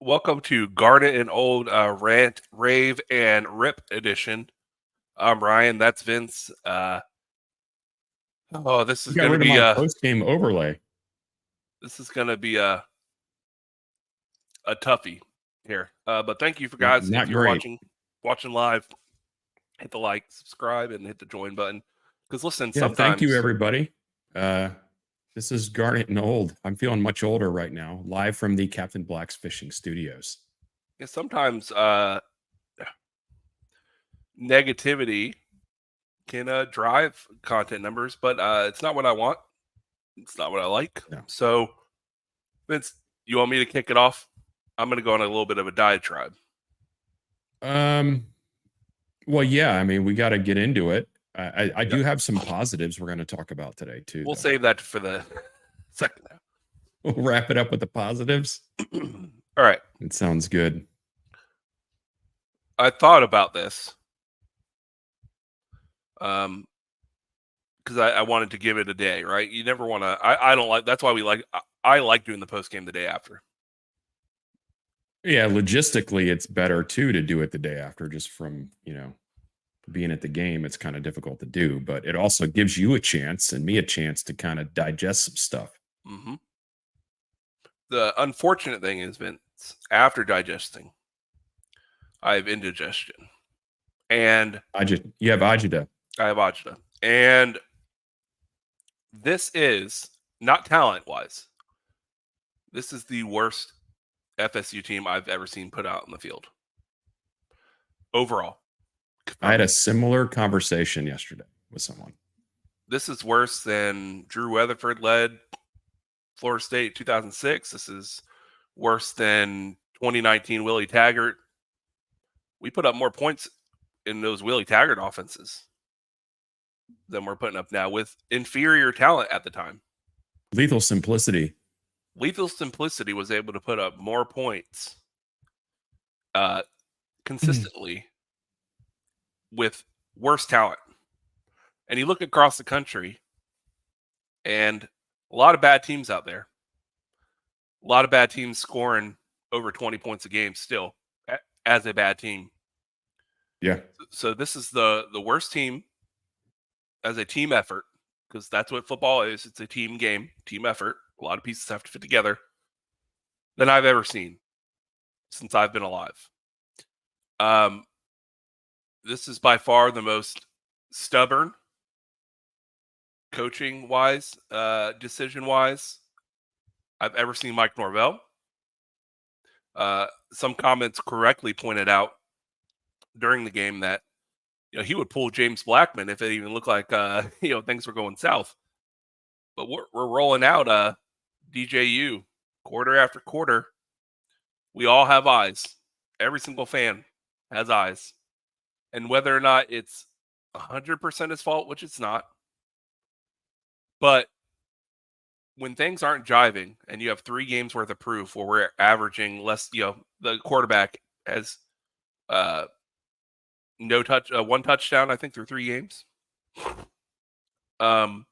Welcome to Garnet and Old Rant, Rave, and Rip edition. I'm Ryan. That's Vince. This is going to be a postgame overlay. This is going to be a toughie here. But thank you for guys. Not if you're great. watching live, hit the like, subscribe, and hit the join button. Because listen, sometimes. Thank you, everybody. This is Garnet and Old. I'm feeling much older right now, live from the Captain Black's Fishing Studios. Yeah, sometimes negativity can drive content numbers, but it's not what I want. It's not what I like. No. So, Vince, you want me to kick it off? I'm going to go on a little bit of a diatribe. Well, yeah. I mean, we got to get into it. I do have some positives we're going to talk about today, too. We'll save that for the second half. We'll wrap it up with the positives. All right. It sounds good. I thought about this because I wanted to give it a day, right? You never want to. I don't like. That's why I like doing the post game the day after. Yeah, logistically, it's better too to do it the day after, just from being at the game. It's kind of difficult to do, but it also gives you a chance and me a chance to kind of digest some stuff. Mm-hmm. The unfortunate thing is, Vince, after digesting, I have indigestion, and you have agita. I have agita, and this is not talent-wise. This is the worst FSU team I've ever seen put out in the field overall. I had a similar conversation yesterday with someone. This is worse than Drew Weatherford led Florida State 2006. This is worse than 2019 Willie Taggart. We put up more points in those Willie Taggart offenses than we're putting up now with inferior talent at the time. Lethal Simplicity was able to put up more points consistently with worse talent. And you look across the country, and a lot of bad teams out there. A lot of bad teams scoring over 20 points a game still as a bad team. Yeah. So this is the worst team as a team effort, because that's what football is. It's a team game, team effort. A lot of pieces have to fit together than I've ever seen since I've been alive. This is by far the most stubborn, coaching-wise, decision-wise, I've ever seen Mike Norvell. Some comments correctly pointed out during the game that he would pull James Blackman if it even looked like things were going south. But we're rolling out DJU quarter after quarter. We all have eyes. Every single fan has eyes. And whether or not it's 100% his fault, which it's not, but when things aren't jiving and you have 3 games worth of proof where we're averaging less, the quarterback has one touchdown, I think, through 3 games. No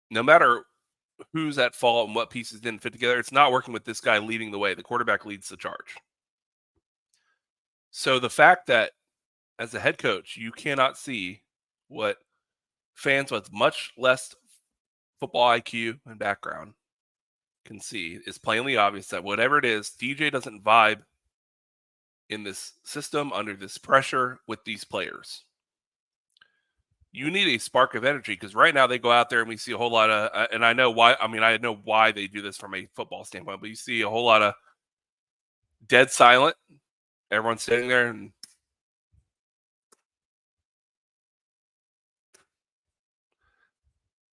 matter who's at fault and what pieces didn't fit together, it's not working with this guy leading the way. The quarterback leads the charge. So the fact that as a head coach, you cannot see what fans with much less football IQ and background can see is plainly obvious that whatever it is, DJ doesn't vibe in this system under this pressure with these players. You need a spark of energy, because right now they go out there and we see a whole lot of, and I know why. I mean, I know why they do this from a football standpoint, but you see a whole lot of dead silent. Everyone's sitting there and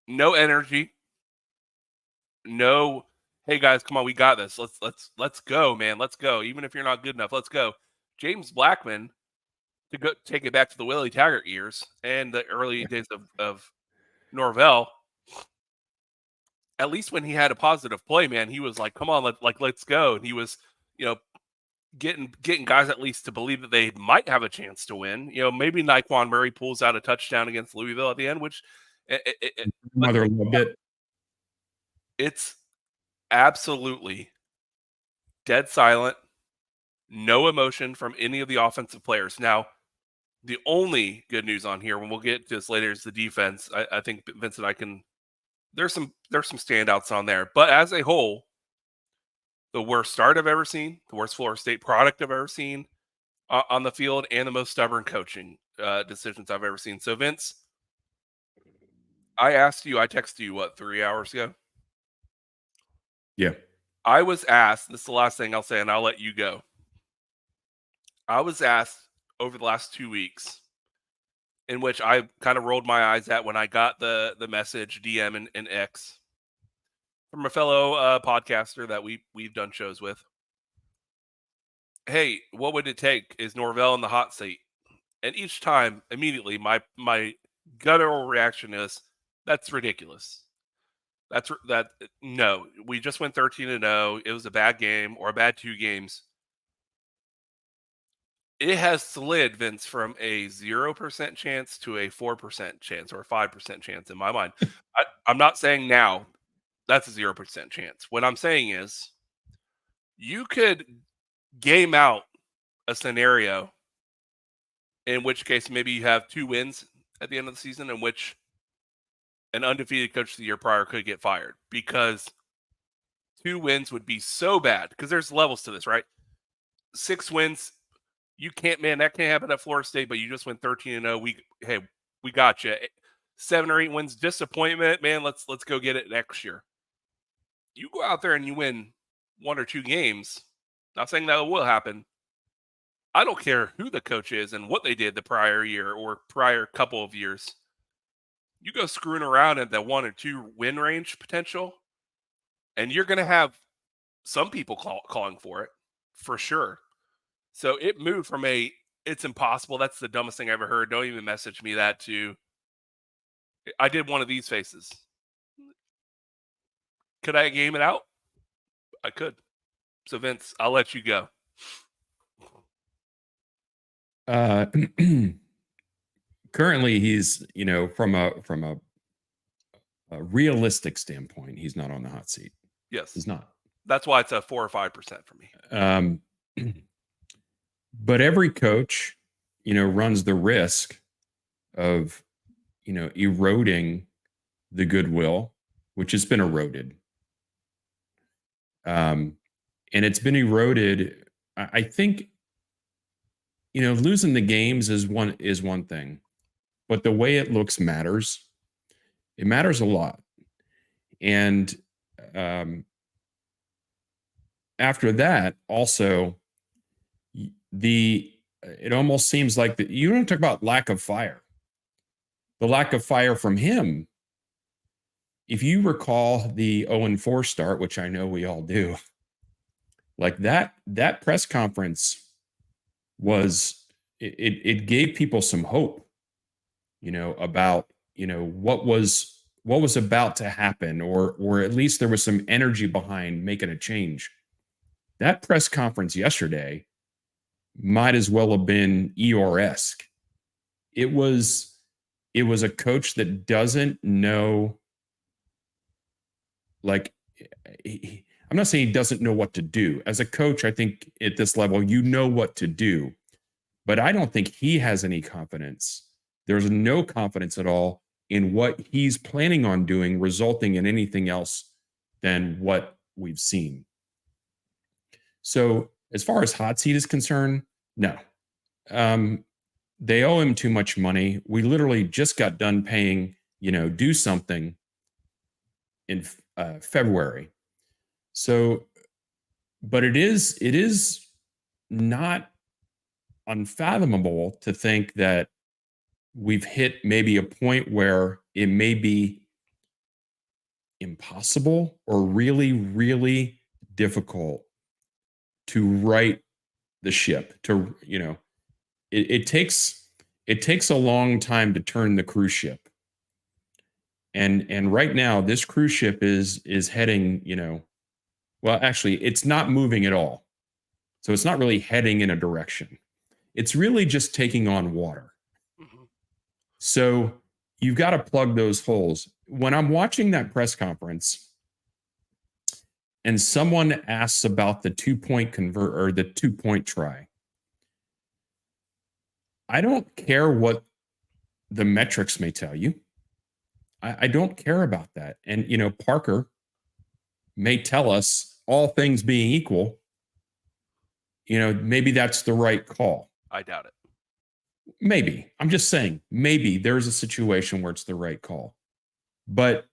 no energy, no, hey guys, come on, we got this. Let's go, man. Let's go. Even if you're not good enough, let's go. James Blackman, to go take it back to the Willie Taggart years and the early days of Norvell, at least when he had a positive play, man, he was like, come on, let's go. And he was, you know, getting guys at least to believe that they might have a chance to win. You know, maybe Naquan Murray pulls out a touchdown against Louisville at the end, which but Another little bit. it's absolutely dead silent, no emotion from any of the offensive players. Now, the only good news on here, when we'll get to this later, is the defense. I think Vincent, I can. There's some standouts on there, but as a whole, the worst start I've ever seen, the worst Florida State product I've ever seen on the field, and the most stubborn coaching decisions I've ever seen. So, Vince, I texted you, what, 3 hours ago? Yeah. I was asked, this is the last thing I'll say, and I'll let you go. I was asked over the last 2 weeks, in which I kind of rolled my eyes at when I got the message, DM and X, from a fellow podcaster that we've done shows with. Hey, what would it take? Is Norvell in the hot seat? And each time, immediately, my guttural reaction is, that's ridiculous. No, we just went 13-0. It was a bad game or a bad 2 games. It has slid, Vince, from a 0% chance to a 4% chance or a 5% chance in my mind. I'm not saying now that's a 0% chance. What I'm saying is you could game out a scenario in which case maybe you have 2 wins at the end of the season, in which an undefeated coach the year prior could get fired, because 2 wins would be so bad, because there's levels to this, right? 6 wins, you can't, man, that can't happen at Florida State, but you just went 13-0. We got you. 7 or 8 wins, disappointment, man. Let's go get it next year. You go out there and you win 1 or 2 games. Not saying that will happen. I don't care who the coach is and what they did the prior year or prior couple of years. You go screwing around at that 1 or 2 win range potential, and you're going to have some people calling for it, for sure. So it moved from it's impossible, that's the dumbest thing I ever heard, don't even message me that, to I did one of these faces. Could I game it out? I could. So Vince, I'll let you go. Currently he's, from a realistic standpoint, he's not on the hot seat. Yes. He's not. That's why it's a 4 or 5% for me. But every coach, runs the risk of, eroding the goodwill, which has been eroded. And it's been eroded. I think, losing the games is one thing, but the way it looks matters. It matters a lot. And after that, also, it almost seems like that you don't talk about lack of fire. The lack of fire from him. If you recall the 0-4 start, which I know we all do, like that press conference was, it gave people some hope, about, what was about to happen, or at least there was some energy behind making a change. That press conference yesterday might as well have been Eeyore-esque. It was a coach that doesn't know, like, I'm not saying he doesn't know what to do. As a coach, I think at this level, you know what to do. But I don't think he has any confidence. There's no confidence at all in what he's planning on doing, resulting in anything else than what we've seen. So as far as hot seat is concerned, no. They owe him too much money. We literally just got done paying, do something in February. So, but it is not unfathomable to think that we've hit maybe a point where it may be impossible or really, really difficult to right the ship. To, you know, it takes a long time to turn the cruise ship. And right now, this cruise ship is heading, you know, well, actually, it's not moving at all. So it's not really heading in a direction. It's really just taking on water. Mm-hmm. So you've got to plug those holes. When I'm watching that press conference and someone asks about the 2-point convert or the 2-point try, I don't care what the metrics may tell you. I don't care about that. And, you know, Parker may tell us, all things being equal, you know, maybe that's the right call. I doubt it. Maybe. I'm just saying, maybe there's a situation where it's the right call. But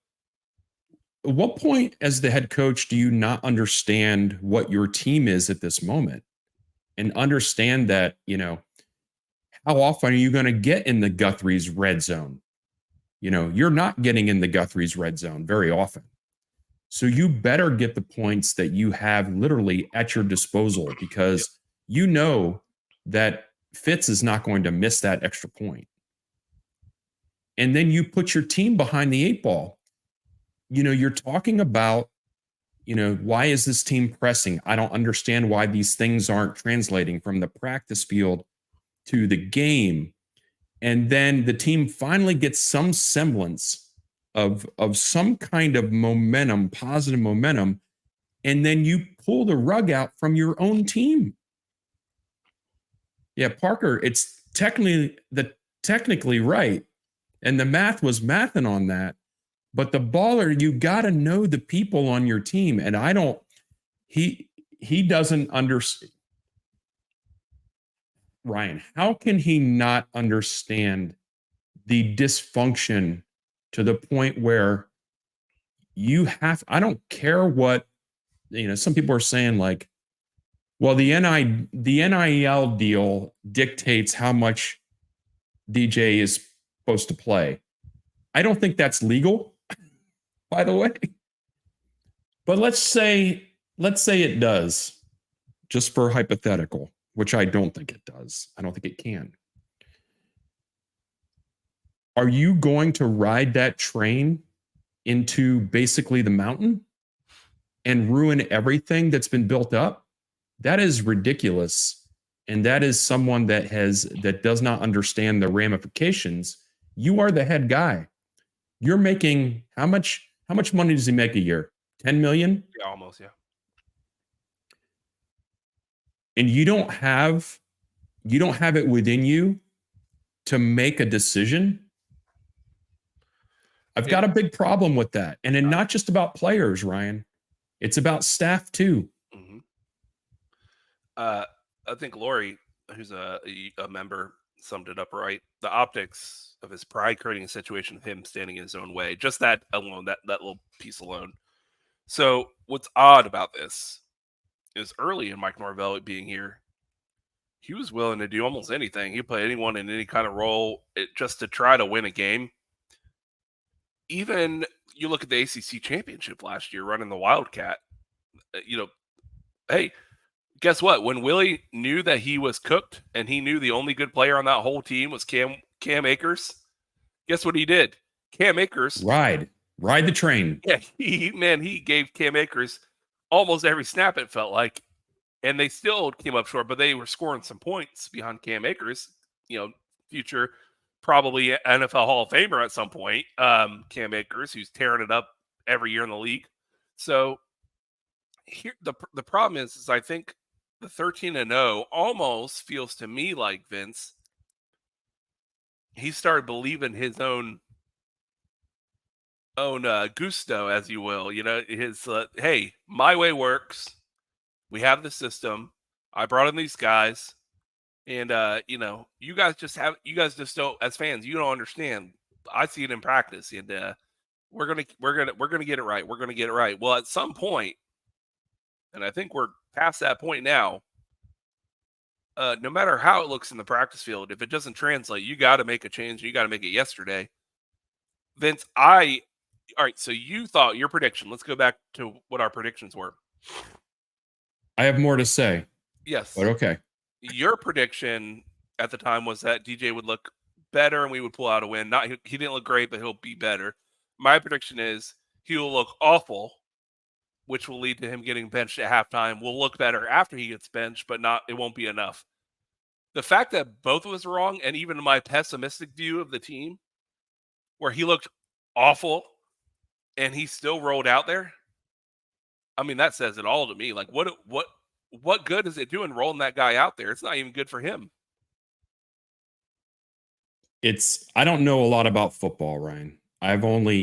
at what point, as the head coach, do you not understand what your team is at this moment and understand that, you know, how often are you going to get in the Guthrie's red zone? You know, you're not getting in the Guthrie's red zone very often. So you better get the points that you have literally at your disposal, because you know that Fitz is not going to miss that extra point. And then you put your team behind the 8 ball. You know, you're talking about, you know, why is this team pressing? I don't understand why these things aren't translating from the practice field to the game. And then the team finally gets some semblance of some kind of momentum, positive momentum, and then you pull the rug out from your own team. Yeah, Parker, it's technically right, and the math was mathing on that. But the baller, you got to know the people on your team, and I don't. He doesn't understand. Ryan, how can he not understand the dysfunction to the point where you have? I don't care what, you know. Some people are saying, like, well, the NIL deal dictates how much DJ is supposed to play. I don't think that's legal, by the way. But let's say it does, just for hypothetical, which I don't think it does. I don't think it can. Are you going to ride that train into basically the mountain and ruin everything that's been built up? That is ridiculous. And that is someone that does not understand the ramifications. You are the head guy. You're making how much money does he make a year? 10 million? Yeah, almost, yeah. And you don't have it within you to make a decision. I've got a big problem with that. And then not just about players, Ryan. It's about staff too. Mm-hmm. I think Lori, who's a member, summed it up right. The optics of his pride creating a situation of him standing in his own way. Just that alone, that little piece alone. So what's odd about this is early in Mike Norvell being here, he was willing to do almost anything. He played anyone in any kind of role just to try to win a game. Even you look at the ACC championship last year, running the Wildcat. You know, hey, guess what? When Willie knew that he was cooked and he knew the only good player on that whole team was Cam Akers, guess what he did? Cam Akers ride the train. Yeah, he gave Cam Akers almost every snap, it felt like, and they still came up short, but they were scoring some points behind Cam Akers. You know, future probably NFL Hall of Famer at some point. Cam Akers, who's tearing it up every year in the league. So here, the problem is I think the 13-0 almost feels to me like Vince. He started believing his own gusto, as you will. You know, his hey, my way works. We have the system. I brought in these guys, and you know, you guys just don't, as fans, you don't understand. I see it in practice, and we're gonna get it right. We're gonna get it right. Well, at some point, and I think we're past that point now. No matter how it looks in the practice field, if it doesn't translate, you got to make a change. You got to make it yesterday. Vince, I All right, so you thought your prediction. Let's go back to what our predictions were. I have more to say, Yes. but okay. Your prediction at the time was that DJ would look better and we would pull out a win. Not he didn't look great, but he'll be better. My prediction is he will look awful, which will lead to him getting benched at halftime. Will look better after he gets benched, but it won't be enough. The fact that both of us were wrong, and even my pessimistic view of the team, where he looked awful and he still rolled out there, I mean, that says it all to me. Like, what good is it doing rolling that guy out there? It's not even good for him. I don't know a lot about football, Ryan. I've only,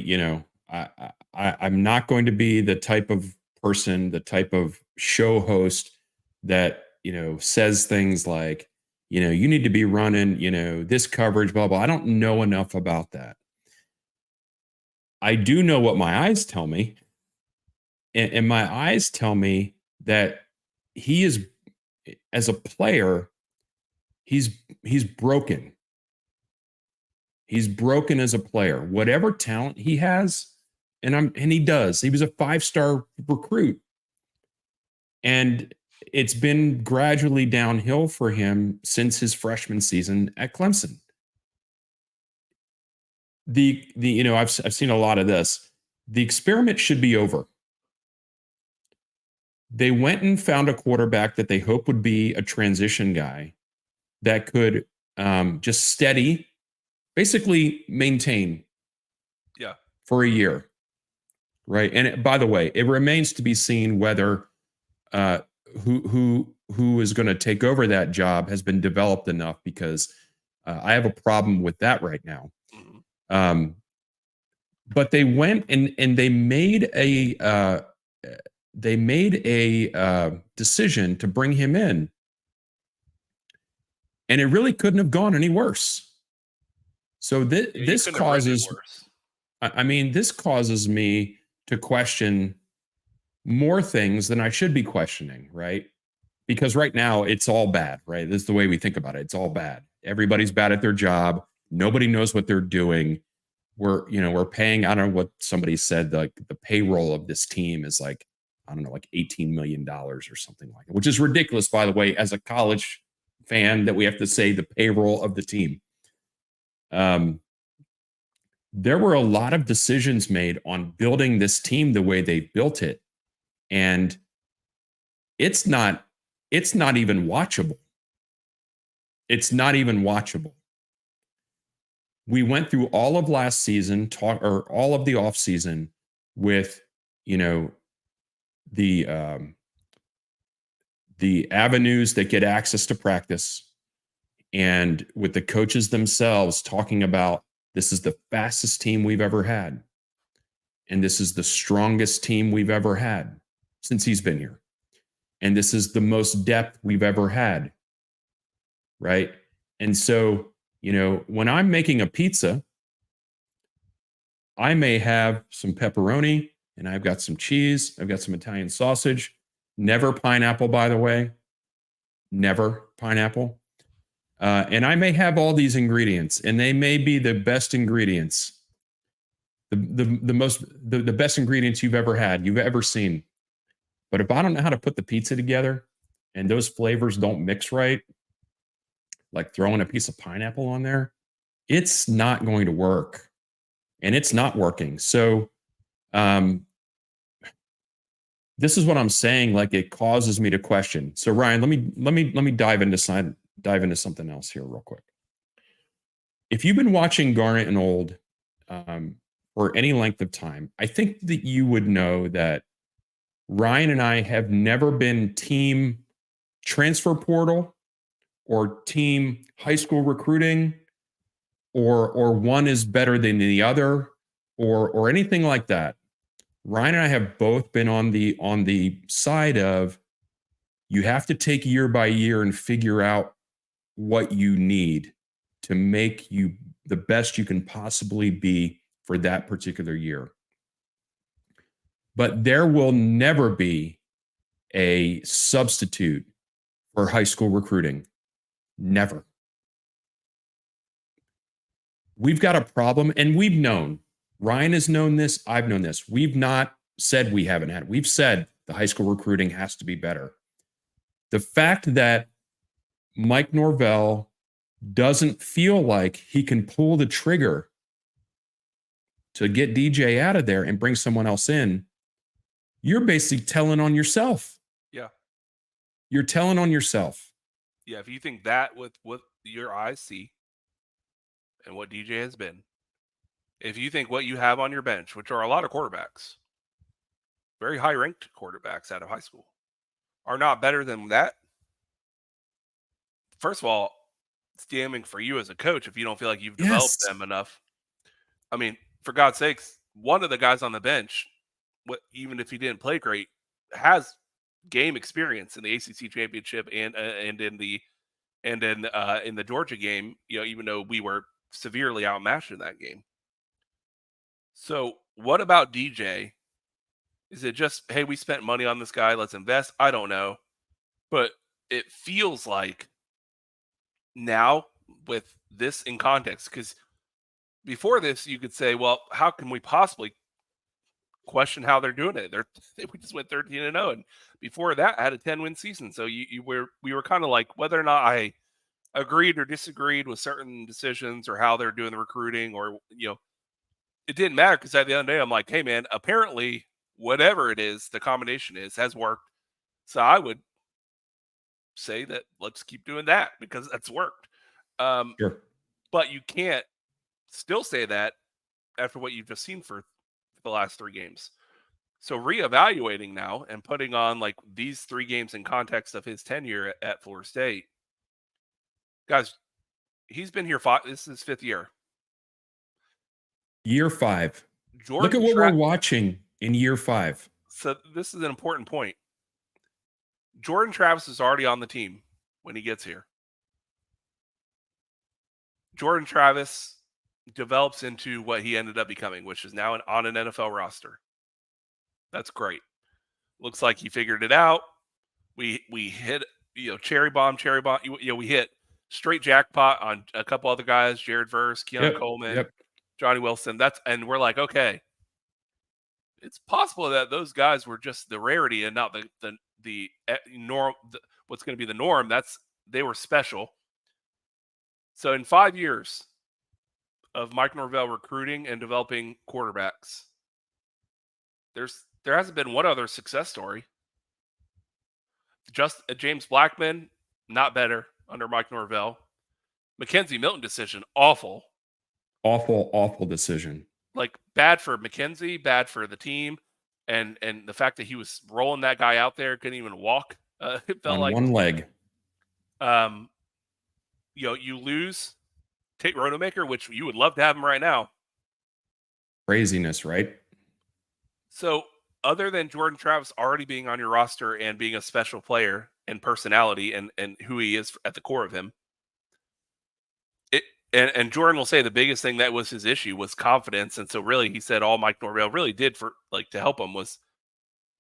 I'm not going to be the type of person, the type of show host that, says things like, you need to be running, this coverage, blah, blah. I don't know enough about that. I do know what my eyes tell me. And my eyes tell me that he is, as a player, he's broken. He's broken as a player. Whatever talent he has, and he does. He was a 5-star recruit. And it's been gradually downhill for him since his freshman season at Clemson. I've seen a lot of this. The experiment should be over. They went and found a quarterback that they hope would be a transition guy that could just steady, basically maintain for a year, right? And by the way, it remains to be seen whether who is going to take over that job has been developed enough, because I have a problem with that right now. Mm-hmm. But they went and they made a decision to bring him in, and it really couldn't have gone any worse. So this causes, this causes me to question more things than I should be questioning, right? Because right now it's all bad, right? This is the way we think about it. It's all bad. Everybody's bad at their job. Nobody knows what they're doing. We're paying, I don't know what somebody said, like the payroll of this team is like, I don't know, like $18 million or something like that, which is ridiculous, by the way, as a college fan, that we have to say the payroll of the team. There were a lot of decisions made on building this team the way they built it, and it's not even watchable. It's not even watchable. We went through all of last season, or all of the off season, with the avenues that get access to practice, and with the coaches themselves talking about, this is the fastest team we've ever had, and this is the strongest team we've ever had since he's been here, and this is the most depth we've ever had, right? And so, when I'm making a pizza, I may have some pepperoni, and I've got some cheese, I've got some Italian sausage, never pineapple, by the way, never pineapple. And I may have all these ingredients, and they may be the best ingredients, the best ingredients you've ever seen. But if I don't know how to put the pizza together, and those flavors don't mix right, like throwing a piece of pineapple on there, it's not going to work, and it's not working. So, this is what I'm saying. Like, it causes me to question. So, Ryan, let me dive into something else here real quick. If you've been watching Garnet and Old for any length of time, I think that you would know that Ryan and I have never been team transfer portal or team high school recruiting, or one is better than the other, or anything like that. Ryan and I have both been on the side of, you have to take year by year and figure out what you need to make you the best you can possibly be for that particular year. But there will never be a substitute for high school recruiting. Never. We've got a problem, and we've known Ryan has known this. I've known this. We've not said we haven't had. We've said the high school recruiting has to be better. The fact that Mike Norvell doesn't feel like he can pull the trigger to get DJ out of there and bring someone else in, you're basically telling on yourself. Yeah. You're telling on yourself. Yeah, if you think that with what your eyes see and what DJ has been, if you think what you have on your bench, which are a lot of quarterbacks, very high ranked quarterbacks out of high school, are not better than that, first of all, it's damning for you as a coach if you don't feel like you've developed them enough. I mean, for God's sakes, one of the guys on the bench, even if he didn't play great, has game experience in the ACC championship and in the Georgia game. Even though we were severely outmatched in that game. So, what about DJ? Is it just, hey, we spent money on this guy, let's invest? I don't know, but it feels like now with this in context, because before this, you could say, well, how can we possibly question how they're doing it? We just went 13-0, and before that, had a 10-win season. So we were kind of like, whether or not I agreed or disagreed with certain decisions or how they're doing the recruiting, or it didn't matter, because at the end of the day, I'm like, hey man, apparently whatever it is, the combination has worked. So I would say that let's keep doing that because that's worked. Sure. But you can't still say that after what you've just seen for the last 3 games. So reevaluating now and putting on like these 3 games in context of his tenure at Florida State, guys, he's been here this is his 5th year. Year 5. Look at what we're watching in year 5. So this is an important point. Jordan Travis is already on the team when he gets here. Jordan Travis develops into what he ended up becoming, which is now on an NFL roster. That's great. Looks like he figured it out. We hit, cherry bomb. We hit straight jackpot on a couple other guys, Jared Verse, Keon Coleman, Johnny Wilson. And we're like, okay, it's possible that those guys were just the rarity and not the norm. What's going to be the norm? They were special. So in 5 years of Mike Norvell recruiting and developing quarterbacks, there hasn't been one other success story. Just James Blackman, not better under Mike Norvell. Mackenzie Milton decision, awful. Awful decision. Like, bad for Mackenzie, bad for the team, and the fact that he was rolling that guy out there, couldn't even walk. It felt on like one leg. You lose Tate Rodemaker, which you would love to have him right now. Craziness, right? So, other than Jordan Travis already being on your roster and being a special player and personality and who he is at the core of him, and Jordan will say the biggest thing that was his issue was confidence. And so really he said all Mike Norvell really did for to help him was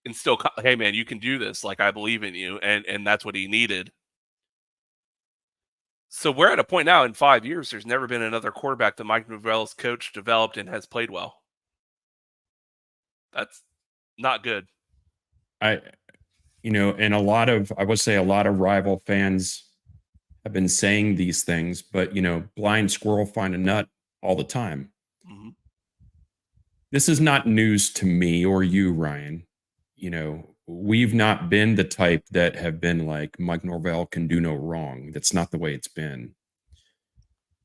instill, hey man, you can do this. Like, I believe in you. And that's what he needed. So we're at a point now in 5 years, there's never been another quarterback that Mike Norvell's coached, developed, and has played well. That's not good. And I would say a lot of rival fans have been saying these things, but blind squirrel find a nut all the time. Mm-hmm. This is not news to me or you, Ryan. We've not been the type that have been like, Mike Norvell can do no wrong. That's not the way it's been.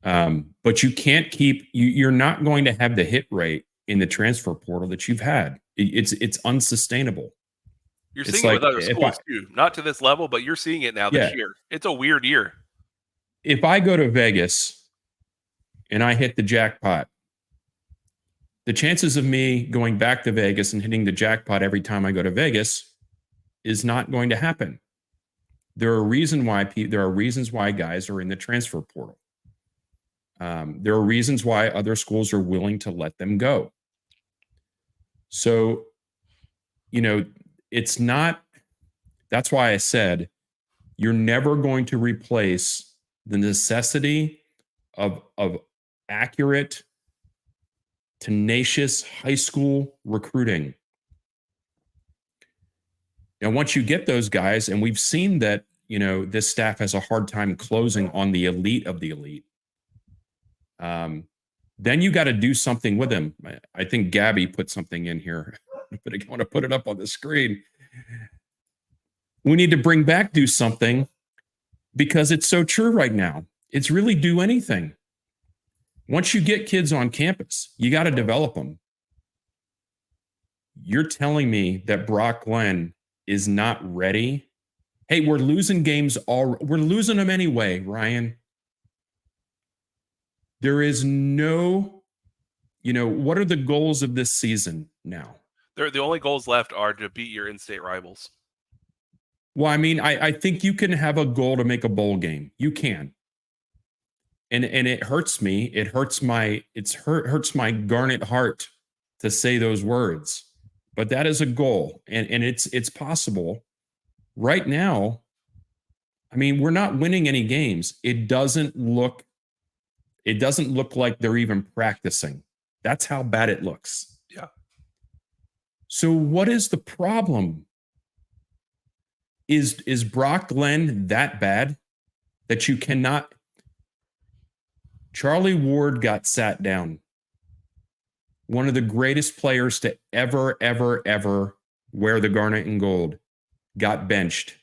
But you can't you're not going to have the hit rate in the transfer portal that you've had. It's unsustainable. You're seeing it with other schools too, not to this level, but you're seeing it now this year. It's a weird year. If I go to Vegas and I hit the jackpot, the chances of me going back to Vegas and hitting the jackpot every time I go to Vegas is not going to happen. There are reasons why guys are in the transfer portal. There are reasons why other schools are willing to let them go. So, it's not. That's why I said you're never going to replace the necessity of accurate tenacious high school recruiting. And once you get those guys, and we've seen that, this staff has a hard time closing on the elite of the elite. Then you got to do something with them. I think Gabby put something in here, but I want to put it up on the screen. We need to bring back do something, because it's so true right now. It's really do anything. Once you get kids on campus, you got to develop them. You're telling me that Brock Glenn is not ready? Hey, we're losing games we're losing them anyway, Ryan. There is no, what are the goals of this season now? The only goals left are to beat your in-state rivals. Well, I mean, I think you can have a goal to make a bowl game. You can. And it hurts me. It hurts hurts my Garnet heart to say those words. But that is a goal. And it's possible. Right now, I mean, we're not winning any games. It doesn't look like they're even practicing. That's how bad it looks. Yeah. So what is the problem? Is Brock Glenn that bad that you cannot? Charlie Ward got sat down. One of the greatest players to ever wear the garnet and gold got benched.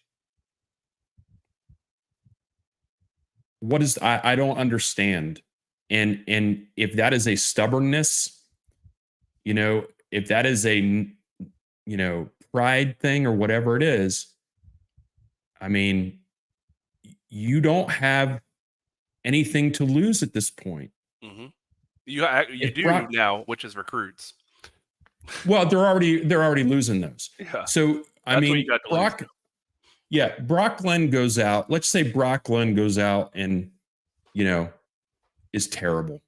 I don't understand. And if that is a stubbornness, if that is a, pride thing or whatever it is, I mean, you don't have anything to lose at this point. Mm-hmm. You do now, which is recruits. Well, they're already losing those. Yeah. So I mean, Brock Glenn goes out. Let's say Brock Glenn goes out and is terrible.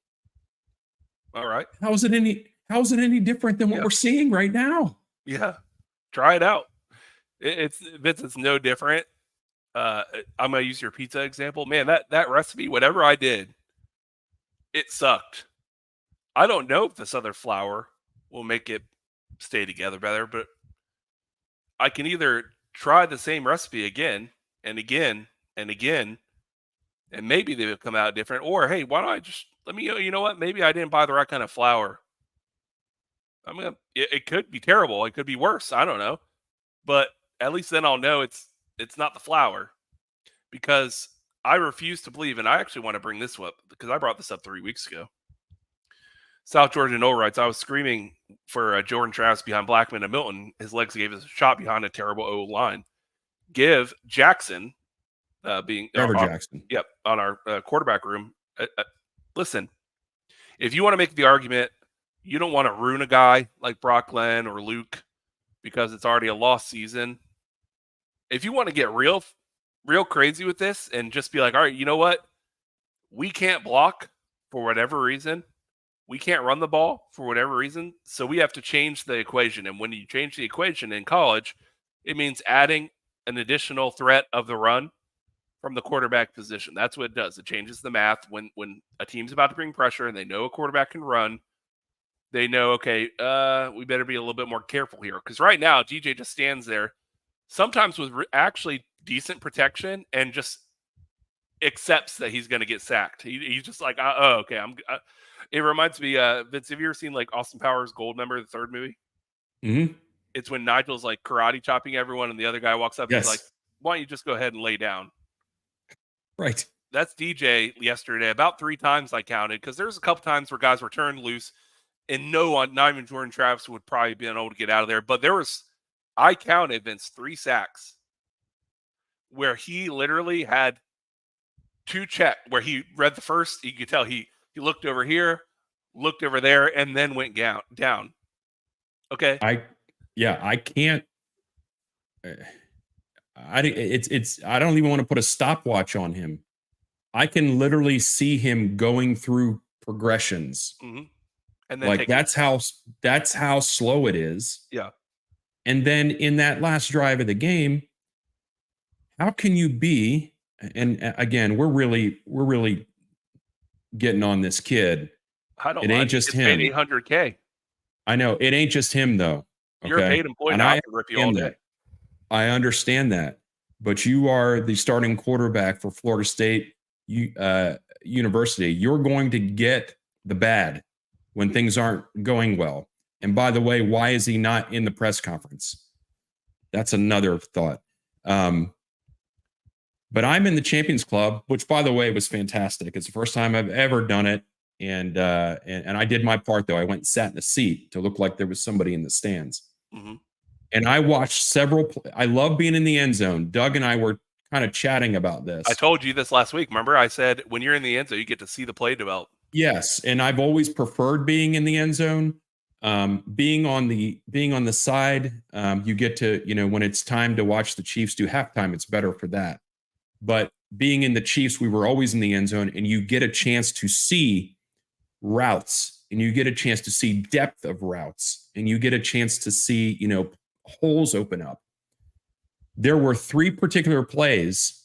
All right. How is it any different than what we're seeing right now? Yeah. Try it out. It's no different. I'm gonna use your pizza example. Man, that recipe, whatever I did, it sucked. I don't know if this other flour will make it stay together better, but I can either try the same recipe again and again and again, and maybe they will come out different. Or hey, why don't I just you know what? Maybe I didn't buy the right kind of flour. It could be terrible. It could be worse. I don't know, but at least then I'll know it's not the flour, because I refuse to believe, and I actually want to bring this up because I brought this up 3 weeks ago. South Georgia Noel writes, I was screaming for Jordan Travis behind Blackman and Milton. His legs gave us a shot behind a terrible O line. Give Jackson, being Jackson. Yep, on our quarterback room. Listen, if you want to make the argument, you don't want to ruin a guy like Brock Glenn or Luke because it's already a lost season. If you want to get real crazy with this and just be like, all right, you know what? We can't block for whatever reason. We can't run the ball for whatever reason. So we have to change the equation. And when you change the equation in college, it means adding an additional threat of the run from the quarterback position. That's what it does. It changes the math. When a team's about to bring pressure and they know a quarterback can run, they know, okay, we better be a little bit more careful here. Because right now, DJ just stands there, sometimes with actually decent protection, and just accepts that he's going to get sacked. He's just like, oh, okay. It reminds me, Vince, have you ever seen like Austin Powers Goldmember, the third movie? Mm-hmm. It's when Nigel's like karate chopping everyone and the other guy walks up and he's like, why don't you just go ahead and lay down? Right. That's DJ yesterday. About 3 times I counted, because there's a couple times where guys were turned loose and not even Jordan Travis would probably been able to get out of there. But I counted, Vince, 3 sacks where he literally had 2 check, where he read the first, you could tell he looked over here, looked over there, and then went down. Okay. I can't. I don't even want to put a stopwatch on him. I can literally see him going through progressions. Mm-hmm. And then like that's how slow it is. Yeah. And then in that last drive of the game, how can you be? And again, we're really getting on this kid. I don't It mind. ain't He just gets paid him. $800K. I know it ain't just him though. You're a Okay. paid employee And now. I I can rip you all understand day. that. I understand that. But you are the starting quarterback for Florida State University. You're going to get the bad when things aren't going well. And by the way, why is he not in the press conference? That's another thought. But I'm in the Champions Club, which, by the way, was fantastic. It's the first time I've ever done it, and I did my part though. I went and sat in the seat to look like there was somebody in the stands, and I watched several. I love being in the end zone. Doug and I were kind of chatting about this. I told you this last week. Remember, I said when you're in the end zone, you get to see the play develop. Yes, and I've always preferred being in the end zone. Being on the side, you get to, when it's time to watch the Chiefs do halftime, it's better for that. But being in the Chiefs, we were always in the end zone, and you get a chance to see routes, and you get a chance to see depth of routes, and you get a chance to see, holes open up. There were 3 particular plays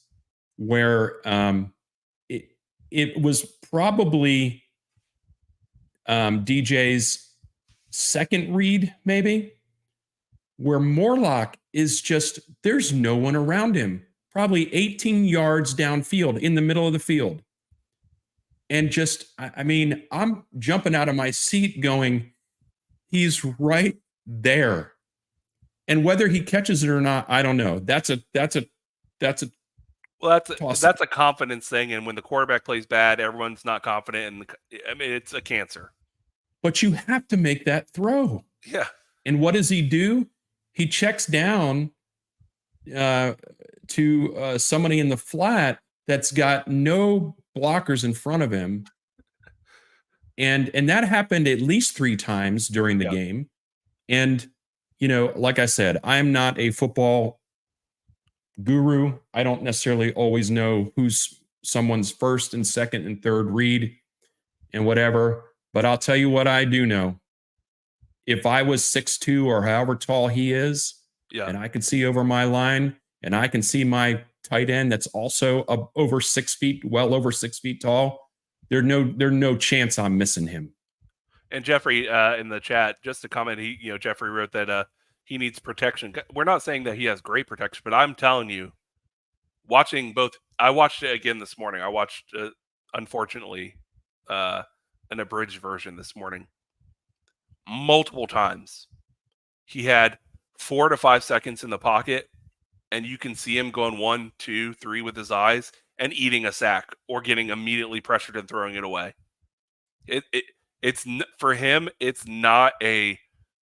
where it was probably DJ's second read, maybe, where Morlock is just, there's no one around him, probably 18 yards downfield in the middle of the field. And just, I mean, I'm jumping out of my seat going, he's right there. And whether he catches it or not, I don't know. That's a Well, that's a confidence thing, and when the quarterback plays bad, everyone's not confident, and I mean it's a cancer. But you have to make that throw. Yeah. And what does he do? He checks down to somebody in the flat that's got no blockers in front of him, and that happened at least 3 times during the game. And like I said, I'm not a football guru. I don't necessarily always know who's someone's first and second and third read and whatever, but I'll tell you what I do know. If I was 6'2" or however tall he is, and I could see over my line, and I can see my tight end that's also over 6 feet, well over 6 feet tall, there's no chance I'm missing him. And Jeffrey in the chat, just to comment, Jeffrey wrote that he needs protection. We're not saying that he has great protection, but I'm telling you, watching both, I watched it again this morning. I watched, unfortunately, an abridged version this morning. Multiple times. He had 4 to 5 seconds in the pocket, and you can see him going 1, 2, 3 with his eyes and eating a sack or getting immediately pressured and throwing it away. It's for him, it's not a,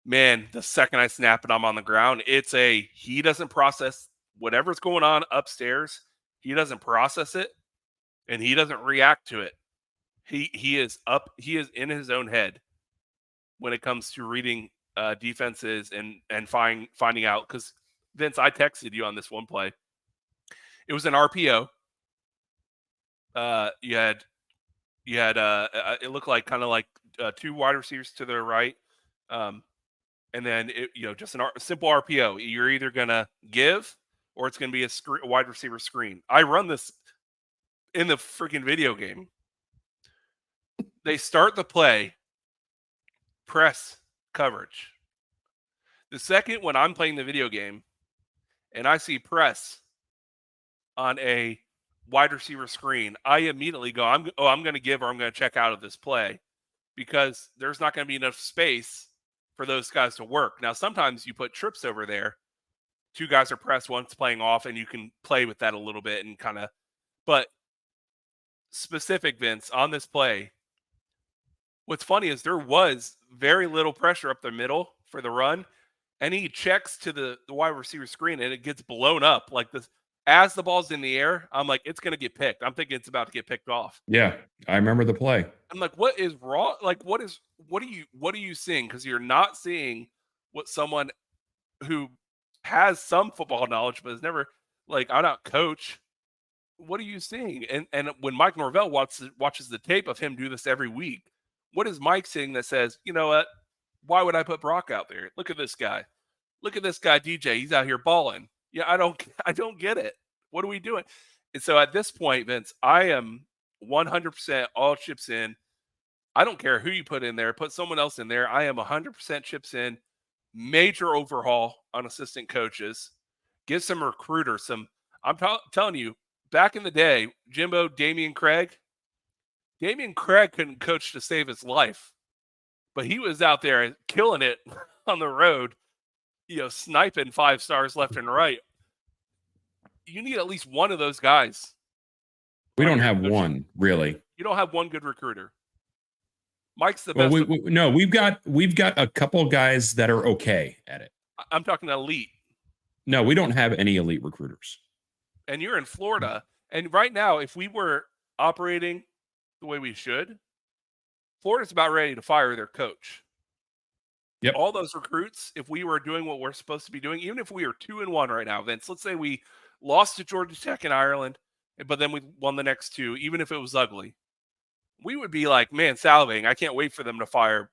man, the second I snap it, I'm on the ground. It's he doesn't process whatever's going on upstairs. He doesn't process it, and he doesn't react to it. He is in his own head when it comes to reading defenses and finding out. Because Vince, I texted you on this one play. It was an RPO. You had it looked like kind of like 2 wide receivers to their right, and then just a simple RPO. You're either gonna give or it's gonna be a wide receiver screen. I run this in the freaking video game. They start the play, press coverage. The second when I'm playing the video game and I see press on a wide receiver screen, I immediately go, I'm going to give or I'm going to check out of this play because there's not going to be enough space for those guys to work. Now, sometimes you put trips over there. 2 guys are pressed, one's playing off, and you can play with that a little bit and kind of, but specific, Vince, on this play, what's funny is there was very little pressure up the middle for the run, and he checks to the wide receiver screen, and it gets blown up like this. As the ball's in the air, I'm like, it's going to get picked. I'm thinking it's about to get picked off. Yeah, I remember the play. I'm like, what is wrong? Like, what are you seeing? Because you're not seeing what someone who has some football knowledge but has never, like, I'm not coach. What are you seeing? And when Mike Norvell watches the tape of him do this every week, what is Mike seeing that says, you know what? Why would I put Brock out there? Look at this guy. Look at this guy, DJ. He's out here balling. Yeah, I don't get it. What are we doing? And so at this point, Vince, I am 100% all chips in. I don't care who you put in there. Put someone else in there. I am 100% chips in. Major overhaul on assistant coaches. Give some recruiters some. I'm telling you, back in the day, Jimbo, Damian Craig couldn't coach to save his life, but he was out there killing it on the road, sniping 5 stars left and right. You need at least one of those guys. We don't have one, really. You don't have one good recruiter. Mike's the Well, best. no, we've got a couple of guys that are okay at it. I'm talking elite. No, we don't have any elite recruiters. And you're in Florida. And right now, if we were operating the way we should, Florida's about ready to fire their coach. Yep. All those recruits, if we were doing what we're supposed to be doing, even if we are 2-1 right now, Vince, let's say we lost to Georgia Tech in Ireland, but then we won the next 2, even if it was ugly, we would be like, man, salivating. I can't wait for them to fire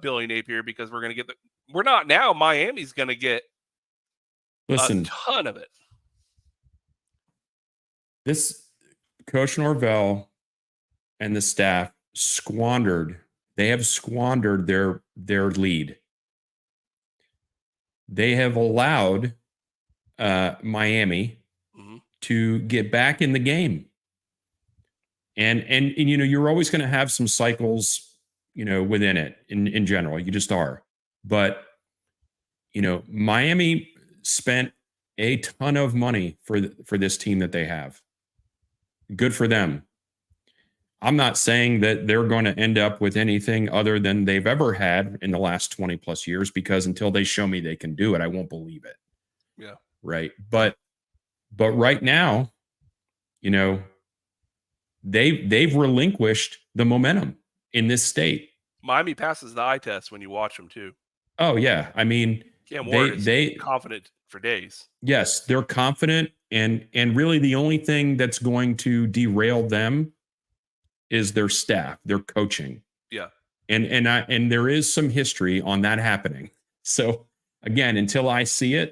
Billy Napier because we're going to get we're not now. Miami's going to get a ton of it. This Coach Norvell and the staff they have squandered their lead. They have allowed Miami to get back in the game. And you're always going to have some cycles, within it in general. You just are. But, Miami spent a ton of money for this team that they have. Good for them. I'm not saying that they're going to end up with anything other than they've ever had in the last 20 plus years, because until they show me they can do it, I won't believe it. Yeah. Right. But right now, they've relinquished the momentum in this state. Miami passes the eye test when you watch them too. Oh yeah. I mean, they confident for days. Yes, they're confident. And really the only thing that's going to derail them is their staff, their coaching. Yeah. And there is some history on that happening. So again, until I see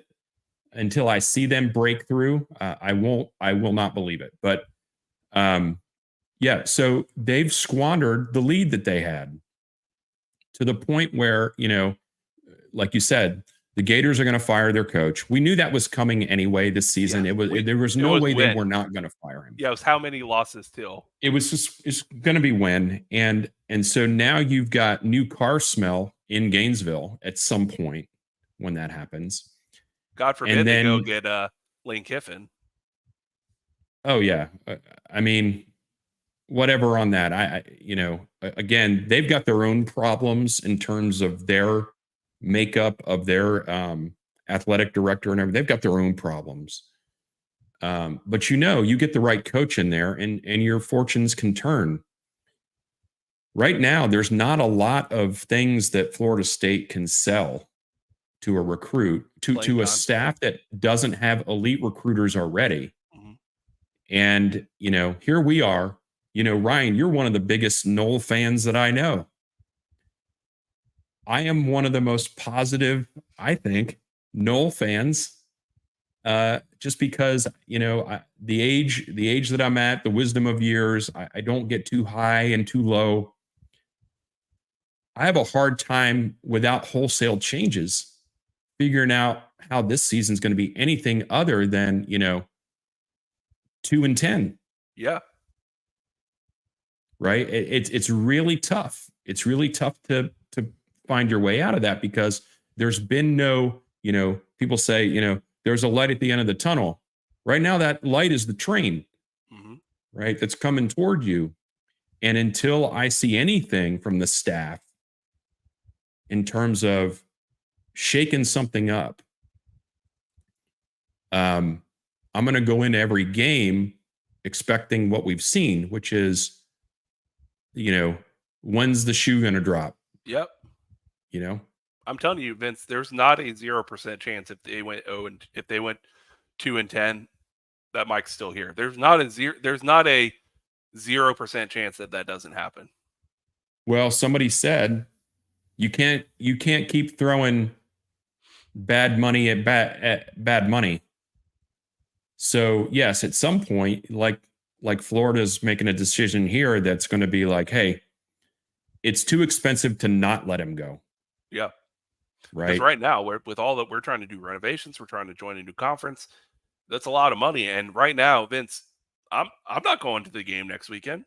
them break through, I will not believe it. But so they've squandered the lead that they had to the point where, like you said, the Gators are going to fire their coach. We knew that was coming anyway this season. Yeah, there was no way they were not going to fire him. Yeah, it was how many losses till? It's going to be win. And so now you've got new car smell in Gainesville at some point when that happens. God forbid they go get Lane Kiffin. Oh yeah. I mean, whatever on that. Again, they've got their own problems in terms of their makeup of their athletic director and everything. They've got their own problems. But you get the right coach in there and your fortunes can turn. Right now, there's not a lot of things that Florida State can sell to a recruit, to a staff that doesn't have elite recruiters already. Mm-hmm. And, here we are. Ryan, you're one of the biggest Nole fans that I know. I am one of the most positive, I think, Nole fans, just because, the age that I'm at, the wisdom of years, I don't get too high and too low. I have a hard time without wholesale changes figuring out how this season's going to be anything other than, 2-10. Yeah. Right. It's really tough. It's really tough to find your way out of that because there's been no, people say, there's a light at the end of the tunnel. Right now, that light is the train, right? That's coming toward you. And until I see anything from the staff in terms of shaking something up, I'm going to go into every game expecting what we've seen, which is, when's the shoe going to drop? Yep. I'm telling you, Vince, there's not a 0% chance if they went 2-10 that Mike's still here. There's not a 0% chance that doesn't happen. Well, somebody said you can't keep throwing bad money at bad money. So yes, at some point, like Florida's making a decision here that's going to be like, hey, it's too expensive to not let him go. Yeah. Right. Because right now, with all that we're trying to do renovations, we're trying to join a new conference. That's a lot of money. And right now, Vince, I'm not going to the game next weekend.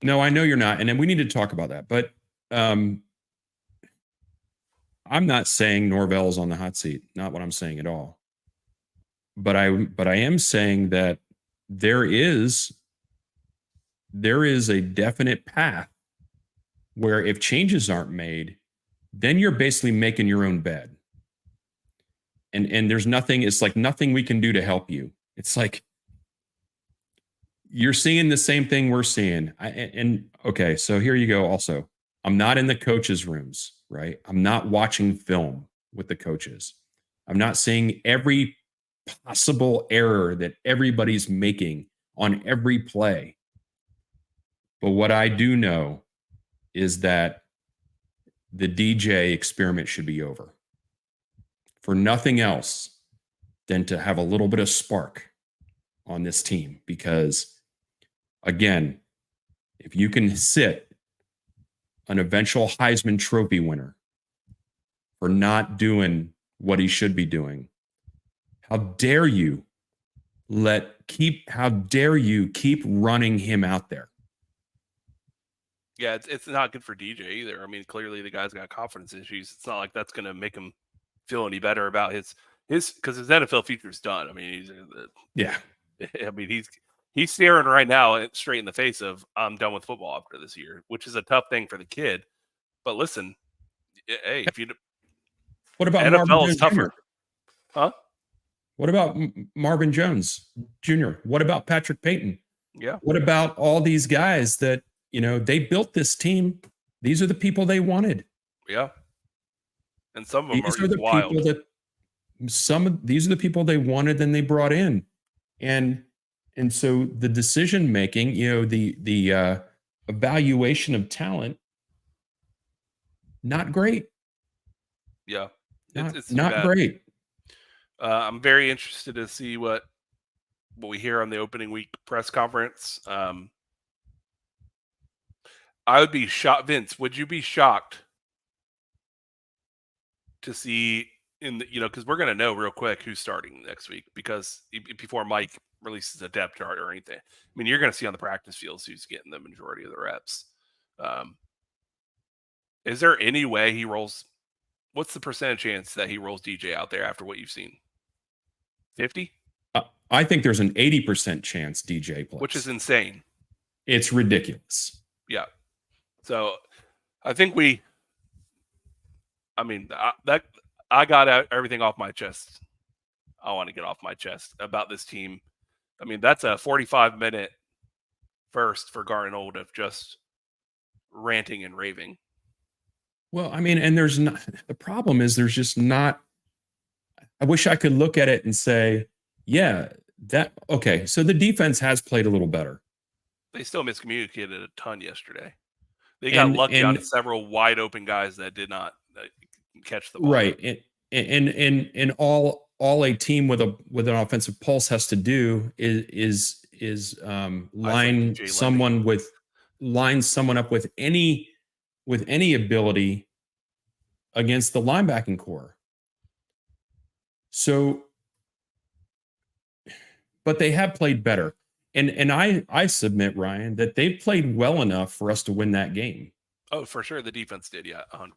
No, I know you're not. And then we need to talk about that. But I'm not saying Norvell's on the hot seat. Not what I'm saying at all. But I am saying that there is a definite path where if changes aren't made, then you're basically making your own bed. And there's nothing, it's like nothing we can do to help you. It's like you're seeing the same thing we're seeing. Okay, so here you go also. I'm not in the coaches' rooms, right? I'm not watching film with the coaches. I'm not seeing every possible error that everybody's making on every play. But what I do know is that the DJ experiment should be over. For nothing else than to have a little bit of spark on this team. Because, again, if you can sit an eventual Heisman Trophy winner for not doing what he should be doing, how dare you keep running him out there? Yeah, it's not good for DJ either. I mean, clearly the guy's got confidence issues. It's not like that's going to make him feel any better about his because his NFL future's done. I mean, I mean, he's staring right now straight in the face of I'm done with football after this year, which is a tough thing for the kid. But listen, hey, if you what about NFL Marvin is Jones tougher, Jr.? Huh? What about Marvin Jones Jr.? What about Patrick Payton? Yeah. What about all these guys that, they built this team? These are the people they wanted. Yeah. And some of them these are the wild. People that these are the people they wanted and they brought in. And so the decision making, the evaluation of talent, not great. Yeah. It's not great. I'm very interested to see what we hear on the opening week press conference. I would be shocked. Vince, would you be shocked to see because we're going to know real quick who's starting next week because before Mike releases a depth chart or anything. I mean, you're going to see on the practice fields who's getting the majority of the reps. Is there any way he rolls? What's the percentage chance that he rolls DJ out there after what you've seen? 50? I think there's an 80% chance DJ plays. Which is insane. It's ridiculous. Yeah. So I think I got everything off my chest. I want to get off my chest about this team. I mean, that's a 45-minute first for Garnet of just ranting and raving. Well, I mean, and the problem is there's just not, I wish I could look at it and say, yeah, okay, so the defense has played a little better. They still miscommunicated a ton yesterday. They got lucky on several wide open guys that did not catch the ball. Right. And all a team with an offensive pulse has to do is line someone up with any ability against the linebacking core. So, but they have played better. And I submit, Ryan, that they've played well enough for us to win that game. Oh, for sure. The defense did. Yeah, 100%.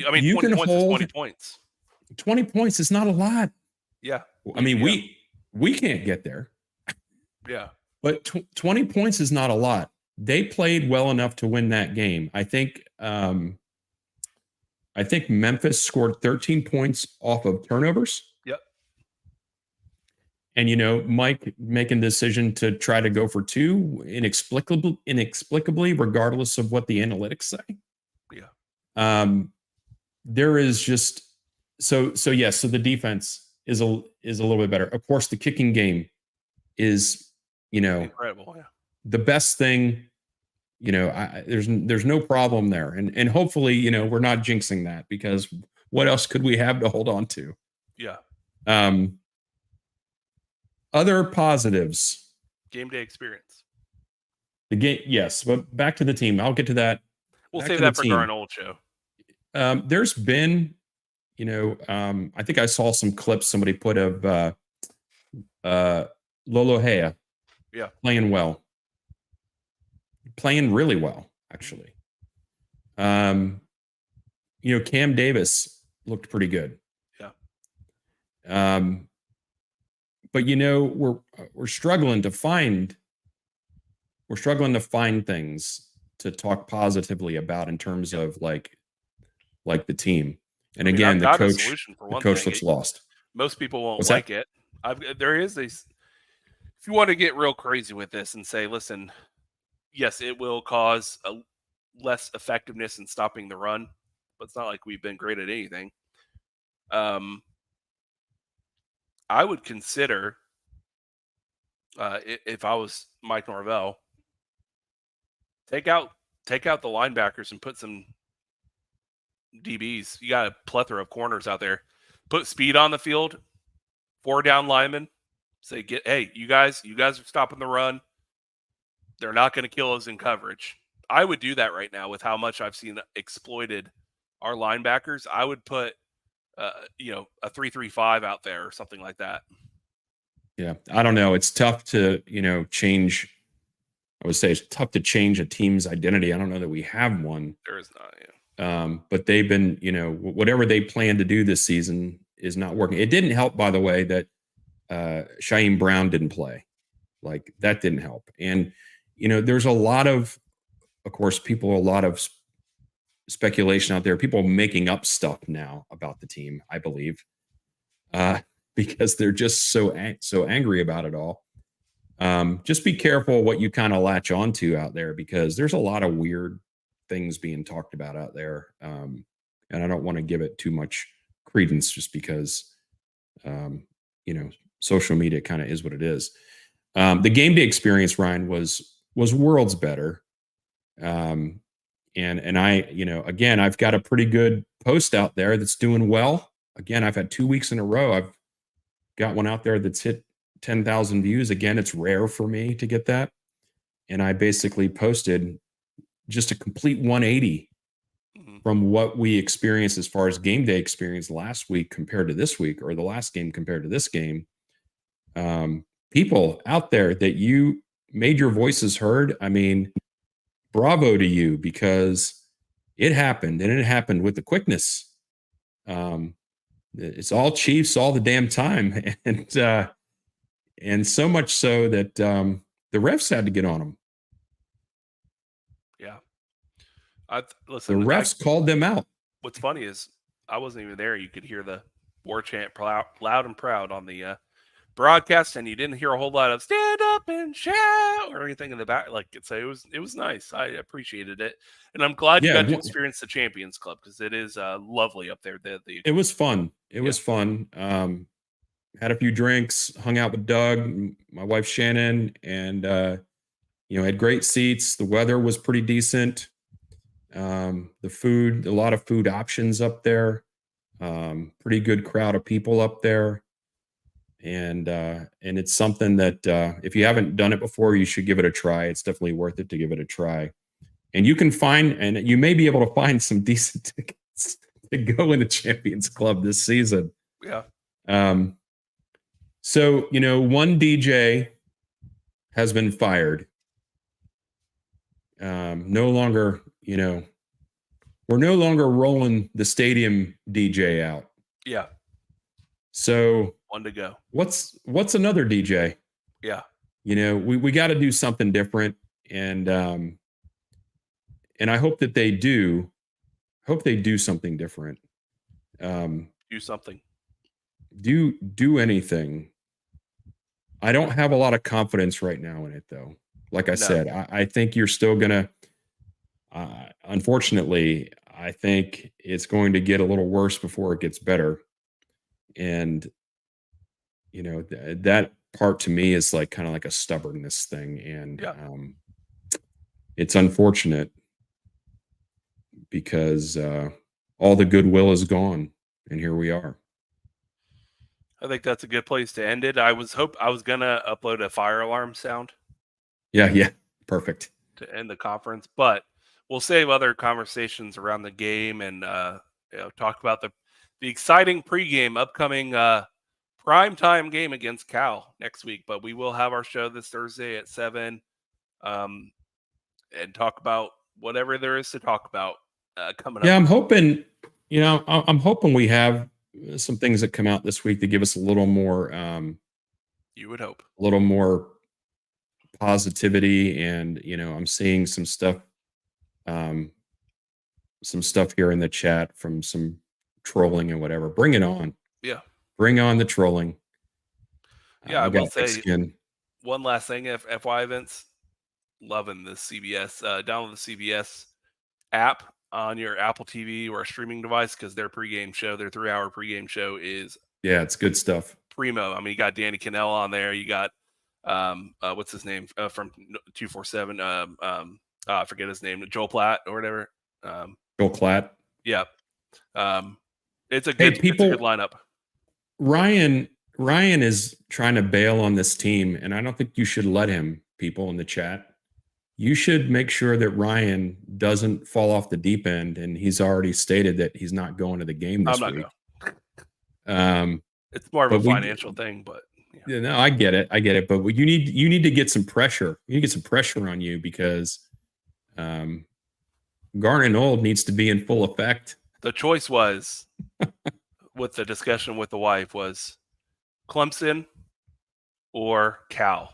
I mean, 20 points is 20 points. 20 points is not a lot. Yeah. I mean, we can't get there. Yeah. But 20 points is not a lot. They played well enough to win that game. I think Memphis scored 13 points off of turnovers. Yep. And, Mike making the decision to try to go for two inexplicably, regardless of what the analytics say. Yeah. There is just so yes. So the defense is a little bit better. Of course, the kicking game is, incredible. Yeah. The best thing. There's no problem there, and hopefully, we're not jinxing that because what else could we have to hold on to? Yeah. Other positives. Game day experience. The game, yes, but back to the team. I'll get to that. We'll back save to the that for team. Garnet old show. There's been, I think I saw some clips somebody put of Lolo Hea Yeah. playing really well, actually. Cam Davis looked pretty good. Yeah. But we're struggling to find things to talk positively about in terms of like the team. And again, I've got a solution for the one coach thing. looks lost. Most people won't What's like that? it. There is if you want to get real crazy with this and say, listen, yes, it will cause a less effectiveness in stopping the run, but it's not like we've been great at anything. I would consider, if I was Mike Norvell, take out the linebackers and put some DBs. You got a plethora of corners out there. Put speed on the field. 4 down linemen. Say, hey, you guys are stopping the run. They're not going to kill us in coverage. I would do that right now with how much I've seen exploited our linebackers. I would put, a 3-3-5 out there or something like that. Yeah, I don't know. It's tough to change. I would say it's tough to change a team's identity. I don't know that we have one. There is not. Yeah. But they've been, whatever they plan to do this season is not working. It didn't help, by the way, that Shaheem Brown didn't play. Like that didn't help. And there's a lot of course, a lot of speculation out there. People making up stuff now about the team, I believe, because they're just so angry about it all. Just be careful what you kind of latch onto out there, because there's a lot of weird things being talked about out there. And I don't want to give it too much credence just because, social media kind of is what it is. The game day experience, Ryan, was worlds better. And I, again, I've got a pretty good post out there that's doing well. Again, I've had 2 weeks in a row. I've got one out there that's hit 10,000 views. Again, it's rare for me to get that. And I basically posted just a complete 180 from what we experienced as far as game day experience last week compared to this week, or the last game compared to this game. People out there that you made your voices heard. I mean, bravo to you, because it happened, and it happened with the quickness. It's all Chiefs all the damn time. And so much so that the refs had to get on them. Yeah. The refs called them out. What's funny is I wasn't even there. You could hear the war chant loud and proud on the broadcast, and you didn't hear a whole lot of "stand up and shout" or anything in the back. Like so, it was nice. I appreciated it, and I'm glad you got to experience the Champions Club, because it is lovely up there. It was fun. It was fun. Had a few drinks, hung out with Doug, my wife Shannon, and had great seats. The weather was pretty decent. The food, a lot of food options up there. Pretty good crowd of people up there. And it's something that if you haven't done it before, you should give it a try. It's definitely worth it to give it a try. And you can you may be able to find some decent tickets to go in the Champions Club this season. Yeah. So, one DJ has been fired. No longer, we're no longer rolling the stadium DJ out. Yeah. So one to go. What's another DJ? Yeah. We got to do something different. And I hope that they do. Hope they do something different. Do something. Do anything. I don't have a lot of confidence right now in it, though. Like I said, I think you're still going to, unfortunately, I think it's going to get a little worse before it gets better. And, that part to me is like kind of like a stubbornness thing. And it's unfortunate, because all the goodwill is gone, and here we are. I think that's a good place to end it. I was gonna upload a fire alarm sound. Yeah, perfect. To end the conference, but we'll save other conversations around the game and talk about the exciting pregame upcoming primetime game against Cal next week. But we will have our show this Thursday at 7 and talk about whatever there is to talk about coming up. Yeah, I'm hoping. I'm hoping we have some things that come out this week that give us a little more. You would hope a little more positivity, and I'm seeing some stuff here in the chat from some trolling and whatever. Bring it on. Yeah, bring on the trolling. Yeah, I will say skin. one last thing. FY events, loving this CBS. Download the CBS app on your Apple TV or a streaming device because their pregame show, their 3-hour pregame show is it's good stuff. Primo. I mean, you got Danny Cannell on there. You got what's his name from 247? I forget his name. Joel Platt or whatever. Joel Klatt. Yeah. It's a good lineup. Ryan is trying to bail on this team, and I don't think you should let him. People in the chat, you should make sure that Ryan doesn't fall off the deep end, and he's already stated that he's not going to the game this week. It's more of a financial thing, but no, I get it. But you need to get some pressure. You need to get some pressure on you because Garnet and Old needs to be in full effect. The choice was, with the discussion with the wife, was Clemson or Cal.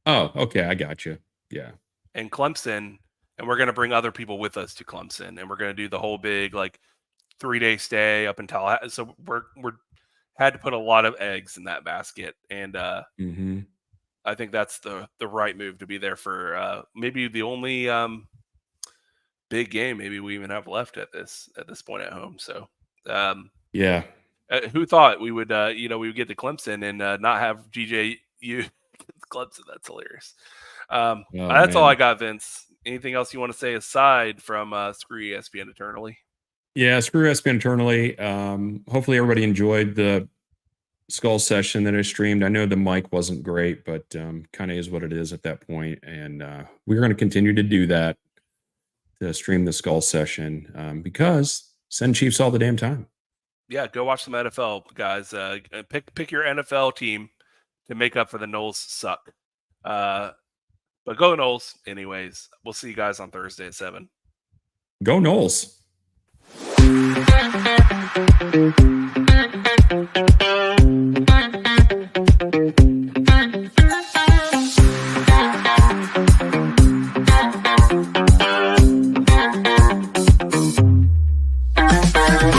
Oh, okay, I got you. Yeah. And Clemson, and we're going to bring other people with us to Clemson, and we're going to do the whole big 3-day stay up in Tallahassee. So we're had to put a lot of eggs in that basket, and I think that's the right move to be there for maybe the only big game maybe we even have left at this point at home. So who thought we would we would get to Clemson and not have GJU Clemson? That's hilarious. That's all I got, Vince. Anything else you want to say aside from screw ESPN eternally? Yeah, screw ESPN eternally. Hopefully everybody enjoyed the Skull session that I streamed. I know the mic wasn't great, but kind of is what it is at that point. And we're going to continue to do that, to stream the Skull session because send Chiefs all the damn time. Yeah, go watch some NFL, guys. Pick your NFL team to make up for the Noles suck. But go Noles anyways. We'll see you guys on Thursday at 7. Go Noles.